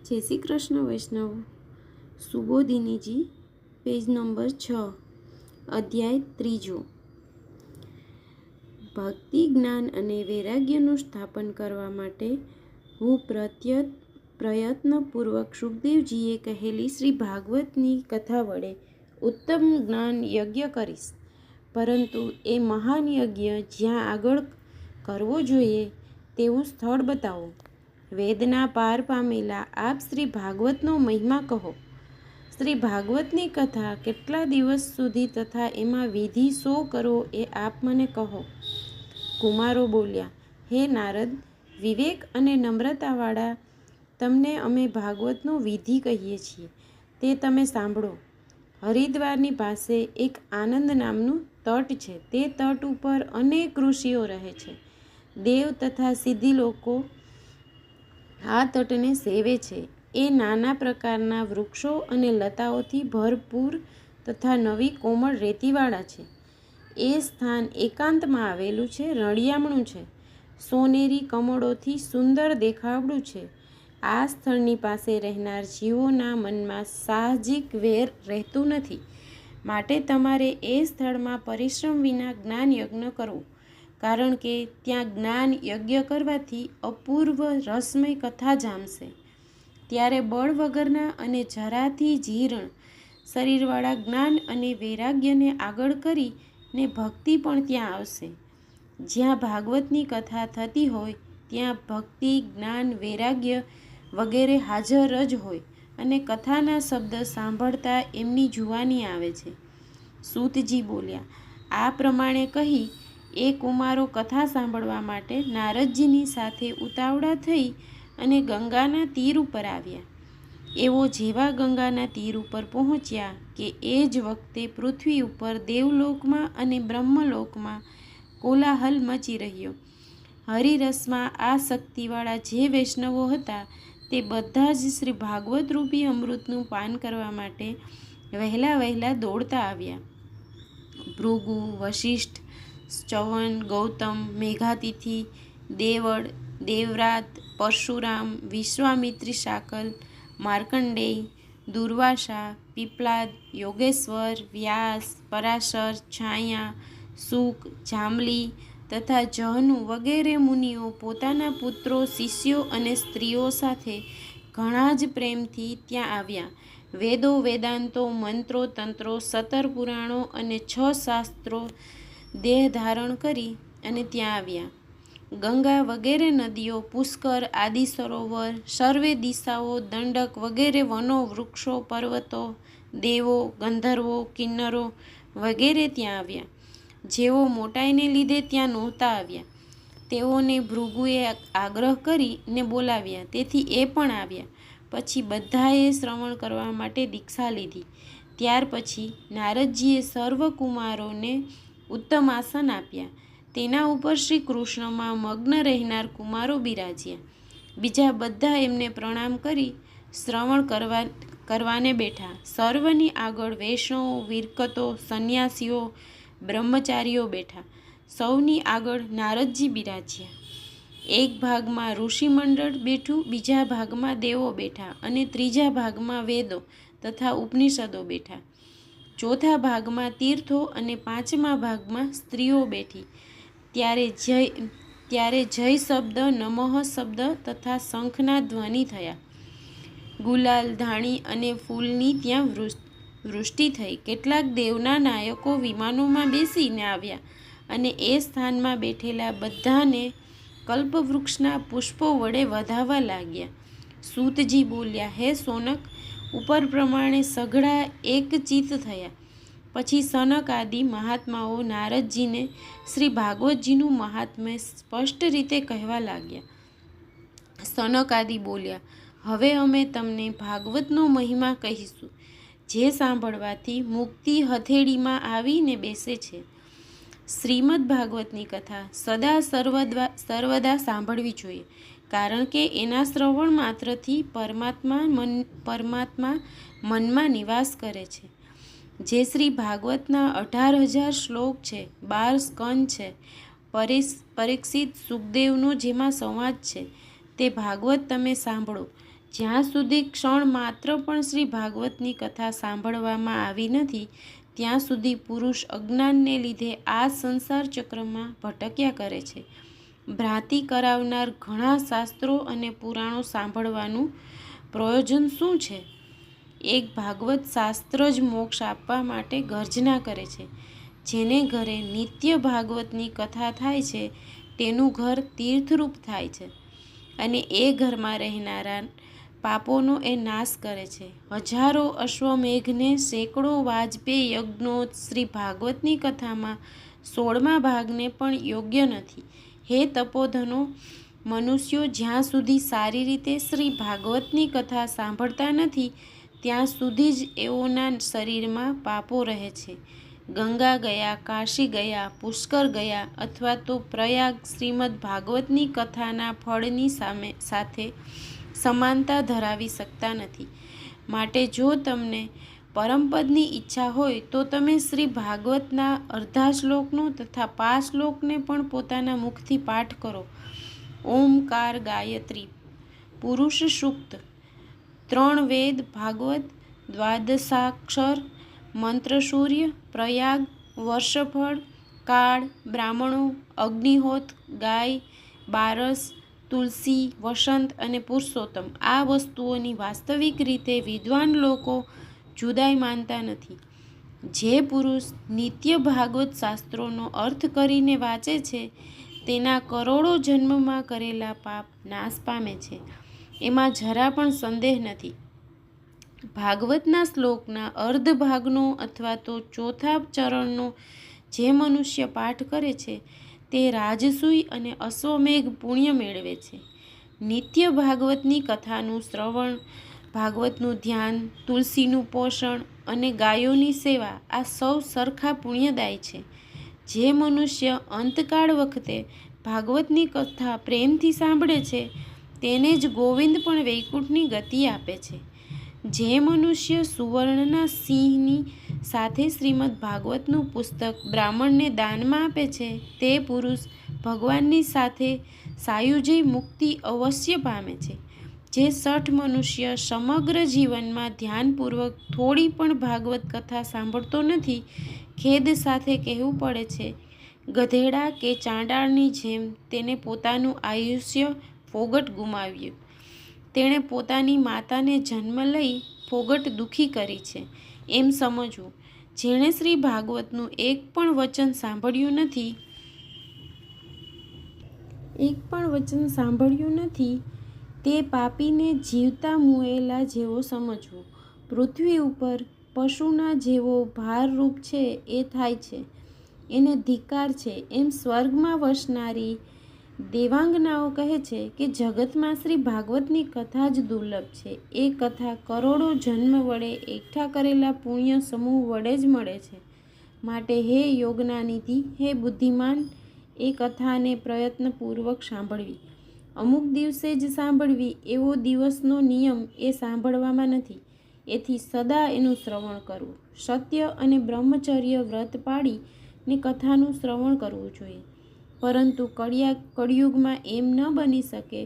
જય શ્રી કૃષ્ણ વૈષ્ણવ. સુબોધિનીજી, page number 6, અધ્યાય 3. ભક્તિ, જ્ઞાન અને વૈરાગ્યનું સ્થાપન કરવા માટે હું પ્રયત્નપૂર્વક સુખદેવજીએ કહેલી શ્રી ભાગવતની કથા વડે ઉત્તમ જ્ઞાન યજ્ઞ કરીશ. પરંતુ એ મહાન યજ્ઞ જ્યાં આગળ કરવો જોઈએ તેવું સ્થળ બતાવો. વેદના પાર પામેલા આપ શ્રી ભાગવતનો મહિમા કહો. શ્રી ભાગવતની કથા કેટલા દિવસ સુધી તથા એમાં વિધિ શો કરો એ આપ મને કહો. કુમારો બોલ્યા, હે નારદ, વિવેક અને નમ્રતાવાળા, તમને અમે ભાગવતનો વિધિ કહીએ છીએ તે તમે સાંભળો. હરિદ્વારની પાસે એક આનંદ નામનું તટ છે. તે તટ ઉપર અનેક ઋષિઓ રહે છે. દેવ તથા સિદ્ધિ લોકો આ તટને સેવે છે. એ નાના પ્રકારના વૃક્ષો અને લતાઓથી ભરપૂર તથા નવી કોમળ રેતીવાળા છે. એ સ્થાન એકાંતમાં આવેલું છે, રળિયામણું છે, સોનેરી કમળોથી સુંદર દેખાવડું છે. આ સ્થળની પાસે રહેનાર જીવોના મનમાં સાહજિક વેર રહેતું નથી. માટે તમારે એ સ્થળમાં પરિશ્રમ વિના જ્ઞાન યજ્ઞ કરવો, કારણ કે ત્યાં જ્ઞાન યજ્ઞ કરવાથી અપૂર્વ રસમય કથા જામશે. ત્યારે બળ વગરના અને જરાથી જીર્ણ શરીરવાળા જ્ઞાન અને વૈરાગ્યને આગળ કરીને ભક્તિ પણ ત્યાં આવશે. જ્યાં ભાગવતની કથા થતી હોય ત્યાં ભક્તિ, જ્ઞાન, વૈરાગ્ય વગેરે હાજર જ હોય અને કથાના શબ્દ સાંભળતા એમની જુવાની આવે છે. સૂતજી બોલ્યા, આ પ્રમાણે કહી એ કુમારો કથા સાંભળવા માટે નારદજીની સાથે ઉતાવળા થઈ અને ગંગાના તીર ઉપર આવ્યા. એવો જેવા ગંગાના તીર ઉપર પહોંચ્યા કે એ જ વખતે પૃથ્વી ઉપર દેવલોકમાં અને બ્રહ્મલોકમાં કોલાહલ મચી રહ્યો. હરિરસમાં આસક્તિવાળા જે વૈષ્ણવો હતા તે બધા જ શ્રી ભાગવત રૂપી અમૃતનું પાન કરવા માટે વહેલા દોડતા આવ્યા. ભૃગુ, વશિષ્ઠ, ચ્યવન, ગૌતમ, મેઘાતિથિ, દેવળ, દેવવ્રાત, પરશુરામ, વિશ્વામિત્રી શાકલ, માર્કંડેય, દુર્વાસા, પીપ્લાદ, યોગેશ્વર, વ્યાસ, પરાશર, છાયા, શુક, જાંબલી તથા જહનુ વગેરે મુનિઓ પોતાના પુત્રો, શિષ્યો અને સ્ત્રીઓ સાથે ઘણા જ પ્રેમથી ત્યાં આવ્યા. વેદો, વેદાંતો, મંત્રો, તંત્રો, 17 પુરાણો અને 6 શાસ્ત્રો દેહ ધારણ કરી અને ત્યાં આવ્યા. ગંગા વગેરે નદીઓ, પુષ્કર આદિ સરોવર, સર્વે દિશાઓ, દંડક વગેરે વનો, વૃક્ષો, પર્વતો, દેવો, ગંધર્વો, કિન્નરો વગેરે ત્યાં આવ્યા. જેઓ મોટાઈને લીધે ત્યાં નહોતા આવ્યા તેઓને ભૃગુએ આગ્રહ કરીને બોલાવ્યા, તેથી એ પણ આવ્યા. પછી બધાએ શ્રવણ કરવા માટે દીક્ષા લીધી. ત્યાર પછી નારદજીએ સર્વ કુમારોને ઉત્તમ આસન આપ્યા. તેના ઉપર શ્રી કૃષ્ણમાં મગ્ન રહેનાર કુમારો બિરાજ્યા. બીજા બધા એમને પ્રણામ કરી શ્રવણ કરવાને બેઠા. સર્વની આગળ વૈષ્ણવો, વિરકતો, સંન્યાસીઓ, બ્રહ્મચારીઓ બેઠા. સૌની આગળ નારદજી બિરાજ્યા. એક ભાગમાં ઋષિમંડળ બેઠું, બીજા ભાગમાં દેવો બેઠા અને ત્રીજા ભાગમાં વેદો તથા ઉપનિષદો બેઠા. ચોથા ભાગમાં તીર્થો અને પાંચમા ભાગમાં સ્ત્રીઓ બેઠી. ત્યારે જય શબ્દ, નમઃ શબ્દ તથા શંખના ધ્વનિ થયા. ગુલાલ, ધાણી અને ફૂલની ત્યાં વૃષ્ટિ થઈ. કેટલાક દેવના નાયકો વિમાનોમાં બેસીને આવ્યા અને એ સ્થાનમાં બેઠેલા બધાને કલ્પવૃક્ષના પુષ્પો વડે વધાવવા લાગ્યા. સૂતજી બોલ્યા, હે સોનક, ઉપર પ્રમાણે સઘળા એકચિત્ત થયા. પછી સનક આદિ મહાત્માઓ નારદજીને શ્રી ભાગવતજીનું મહાત્મ્ય સ્પષ્ટ રીતે કહેવા લાગ્યા. સનક આદિ બોલ્યા, હવે અમે તમને ભાગવતનો મહિમા કહીશું, જે સાંભળવાથી મુક્તિ હથેળીમાં આવીને બેસે છે. શ્રીમદ ભાગવતની કથા સદા સર્વદા સાંભળવી જોઈએ, કારણ કે એના શ્રવણ માત્રથી પરમાત્મા મનમાં નિવાસ કરે છે. જે શ્રી ભાગવતના 18,000 શ્લોક છે, 12 સ્કંદ છે, પરીક્ષિત સુખદેવનો જેમાં સંવાદ છે, તે ભાગવત તમે સાંભળો. જ્યાં સુધી ક્ષણ માત્ર પણ શ્રી ભાગવતની કથા સાંભળવામાં આવી નથી, ત્યાં સુધી પુરુષ અજ્ઞાનને લીધે આ સંસાર ચક્રમાં ભટક્યા કરે છે. ભ્રાંતિ કરાવનાર ઘણા શાસ્ત્રો અને પુરાણો સાંભળવાનું પ્રયોજન શું છે? એક ભાગવત શાસ્ત્ર જ મોક્ષ આપવા માટે ગર્જના કરે છે. જેને ઘરે નિત્ય ભાગવતની કથા થાય છે તેનું ઘર તીર્થરૂપ થાય છે અને એ ઘરમાં રહેનારા પાપોનો એ નાશ કરે છે. હજારો અશ્વમેઘને સેંકડો વાજપેયી યજ્ઞો શ્રી ભાગવતની કથામાં 16મા ભાગને પણ યોગ્ય નથી. હે તપોધનો, મનુષ્યો જ્યાં સુધી સારી રીતે શ્રી ભાગવતની કથા સાંભળતા નથી ત્યાં સુધી જ એઓના શરીરમાં પાપો રહે છે. ગંગા ગયા, કાશી ગયા, પુષ્કર ગયા અથવા તો પ્રયાગ શ્રીમદ ભાગવતની કથાના ફળની સાથે સમાનતા ધરાવી શકતા નથી. માટે જો તમને પરમપદની ઈચ્છા હોય તો તમે શ્રી ભાગવતના અર્ધા શ્લોકનો તથા 5 શ્લોકને પણ પોતાના મુખથી પાઠ કરો. ઓમકાર, ગાયત્રી, પુરુષ સૂક્ત, 3 વેદ ભાગવત, દ્વાદશાક્ષર મંત્ર, સૂર્ય, પ્રયાગ, વર્ષફળ, કાળ, બ્રાહ્મણો, અગ્નિહોત્ર, ગાય, બારસ, તુલસી, વસંત અને પુરુષોત્તમ. આ વસ્તુઓની વાસ્તવિક રીતે વિદ્વાન લોકો જુદાઈ માનતા નથી. જે પુરુષ નિત્ય ભાગવત શાસ્ત્રોનો અર્થ કરીને વાંચે છે તેના કરોડો જન્મમાં કરેલા પાપ નાશ પામે છે, એમાં જરા પણ સંદેહ નથી. ભાગવતના શ્લોકના અર્ધ ભાગનો અથવા તો ચોથા ચરણનો જે મનુષ્ય પાઠ કરે છે તે રાજસૂય અને અશ્વમેઘ પુણ્ય મેળવે છે. નિત્ય ભાગવતની કથાનું શ્રવણ, ભાગવતનું ધ્યાન, તુલસીનું પોષણ અને ગાયોની સેવા આ સૌ સરખા પુણ્યદાયી છે. જે મનુષ્ય અંતકાળ વખતે ભાગવતની કથા પ્રેમથી સાંભળે છે તેને જ ગોવિંદ પણ વૈકુંઠની ગતિ આપે છે. જે મનુષ્ય સુવર્ણના સિંહની સાથે શ્રીમદ ભાગવતનું પુસ્તક બ્રાહ્મણને દાનમાં આપે છે તે પુરુષ ભગવાનની સાથે સાયુજ્ય મુક્તિ અવશ્ય પામે છે. જે શઠ મનુષ્ય સમગ્ર જીવનમાં ધ્યાનપૂર્વક થોડી પણ ભાગવત કથા સાંભળતો નથી, ખેદ સાથે કહેવું પડે છે, ગધેડા કે ચાંડાળની જેમ તેને પોતાનું આયુષ્ય ફોગટ ગુમાવ્યું. તેણે પોતાની માતાને જન્મ લઈ ફોગટ દુઃખી કરી છે એમ સમજવું. જેણે શ્રી ભાગવતનું એક પણ વચન સાંભળ્યું નથી તે પાપીને જીવતા મુએલા જેવો સમજવું. પૃથ્વી ઉપર પશુના જેવો ભારરૂપ છે એ થાય છે, એને ધિક્કાર છે. એમ સ્વર્ગમાં વસનારી દેવાંગનાઓ કહે છે કે જગતમાં શ્રી ભાગવતની કથા જ દુર્લભ છે. એ કથા કરોડો જન્મ વડે એકઠા કરેલા પુણ્ય સમૂહ વડે જ મળે છે. માટે હે યોગના નિધિ, હે બુદ્ધિમાન, એ કથાને પ્રયત્નપૂર્વક સાંભળવી. અમુક દિવસે જ સાંભળવી એવો દિવસનો નિયમ એ સાંભળવામાં નથી. એથી સદા એનું શ્રવણ કરવું. સત્ય અને બ્રહ્મચર્ય વ્રત પાળીને કથાનું શ્રવણ કરવું જોઈએ. પરંતુ કળિયુગમાં એમ ન બની શકે.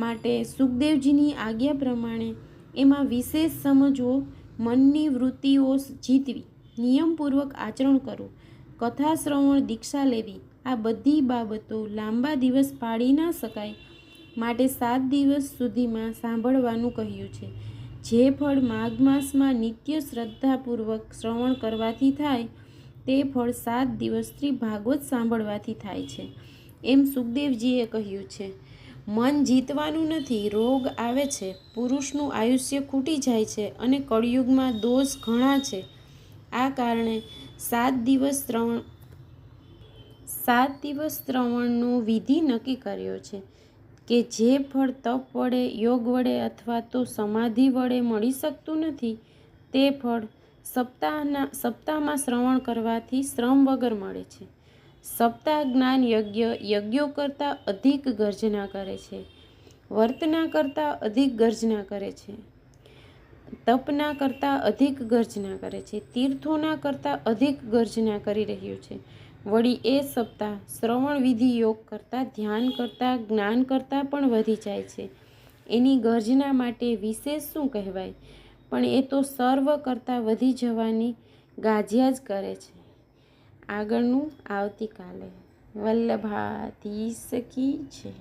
માટે સુખદેવજીની આજ્ઞા પ્રમાણે એમાં વિશેષ સમજવો, મનની વૃત્તિઓ જીતવી, નિયમપૂર્વક આચરણ કરવું, કથા શ્રવણ, દીક્ષા લેવી, આ બધી બાબતો લાંબા દિવસ પાળી ન શકાય. માટે 7 દિવસ સુધીમાં સાંભળવાનું કહ્યું છે. જે ફળ માઘ માસમાં નિત્ય શ્રદ્ધાપૂર્વક શ્રવણ કરવાથી થાય તે ફળ 7 દિવસ શ્રી ભાગવત સાંભળવાથી થાય છે એમ સુખદેવજીએ કહ્યું છે. મન જીતવાનું નથી, રોગ આવે છે, પુરુષનું આયુષ્ય ખૂટી જાય છે અને કળિયુગમાં દોષ ઘણા છે. આ કારણે 7 દિવસ શ્રવણનો વિધિ નક્કી કર્યો છે કે જે ફળ તપ વડે, યોગ વડે અથવા તો સમાધિ વડે મળી શકતું નથી તે ફળ સપ્તાહમાં શ્રવણ કરવાથી શ્રમ વગર મળે છે. સપ્તાહ જ્ઞાન યજ્ઞો કરતાં અધિક ગર્જના કરે છે, વર્તના કરતાં અધિક ગર્જના કરે છે, તપના કરતાં અધિક ગર્જના કરે છે, તીર્થોના કરતાં અધિક ગર્જના કરી રહ્યું છે. વળી એ સપ્તાહ શ્રવણ વિધિ યોગ કરતાં, ધ્યાન કરતાં, જ્ઞાન કરતાં પણ વધી જાય છે. એની ગર્જના માટે વિશેષ શું કહેવાય? પણ એ તો સર્વ કરતાં વધી જવાની ગાજ્યા જ કરે છે. આગળનું આવતીકાલે. વલ્લભાધીશ કી જય.